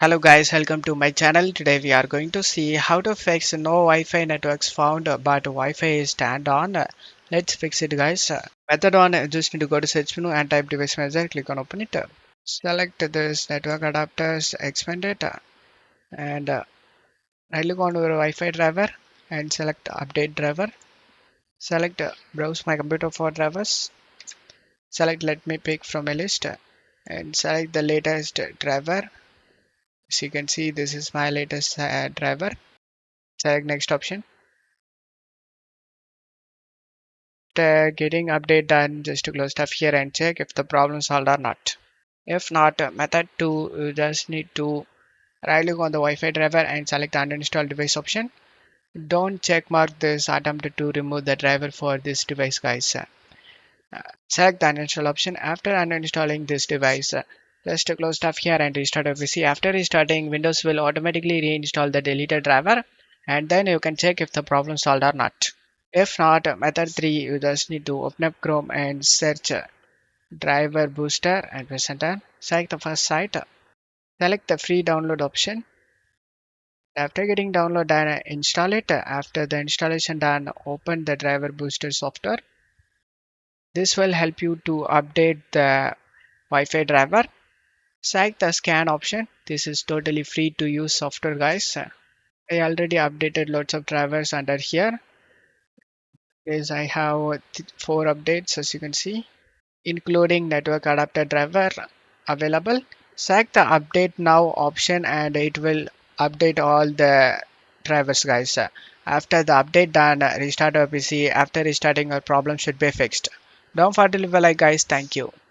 Hello guys, welcome to my channel. Today we are going to see how to fix no Wi-Fi networks found but Wi-Fi is turned on. Let's fix it guys. Method one, just need to go to search menu and type device manager, click on open it. Select this network adapters, expand it and right click on your Wi-Fi driver and select update driver. Select browse my computer for drivers. Select let me pick from a list and select the latest driver. As you can see, this is my latest driver. Select next option. Getting update done, just to close stuff here and check if the problem solved or not. If not, method 2, you just need to right click on the Wi-Fi driver and select uninstall device option. Don't check mark this attempt to remove the driver for this device guys. Select the uninstall option after uninstalling this device. Just to close stuff here and restart your PC. After restarting, Windows will automatically reinstall the deleted driver and then you can check if the problem solved or not. If not, method 3, you just need to open up Chrome and search driver booster and press enter. Select the first site. Select the free download option. After getting download done, install it. After the installation done, open the driver booster software. This will help you to update the Wi-Fi driver. Select the scan option. This is totally free to use software guys. I already updated lots of drivers under here. Yes, I have 4 updates as you can see, including network adapter driver available. Select the update now option and it will update all the drivers guys. After the update done, restart your PC. After restarting, your problem should be fixed. Don't forget to leave a like guys. Thank you.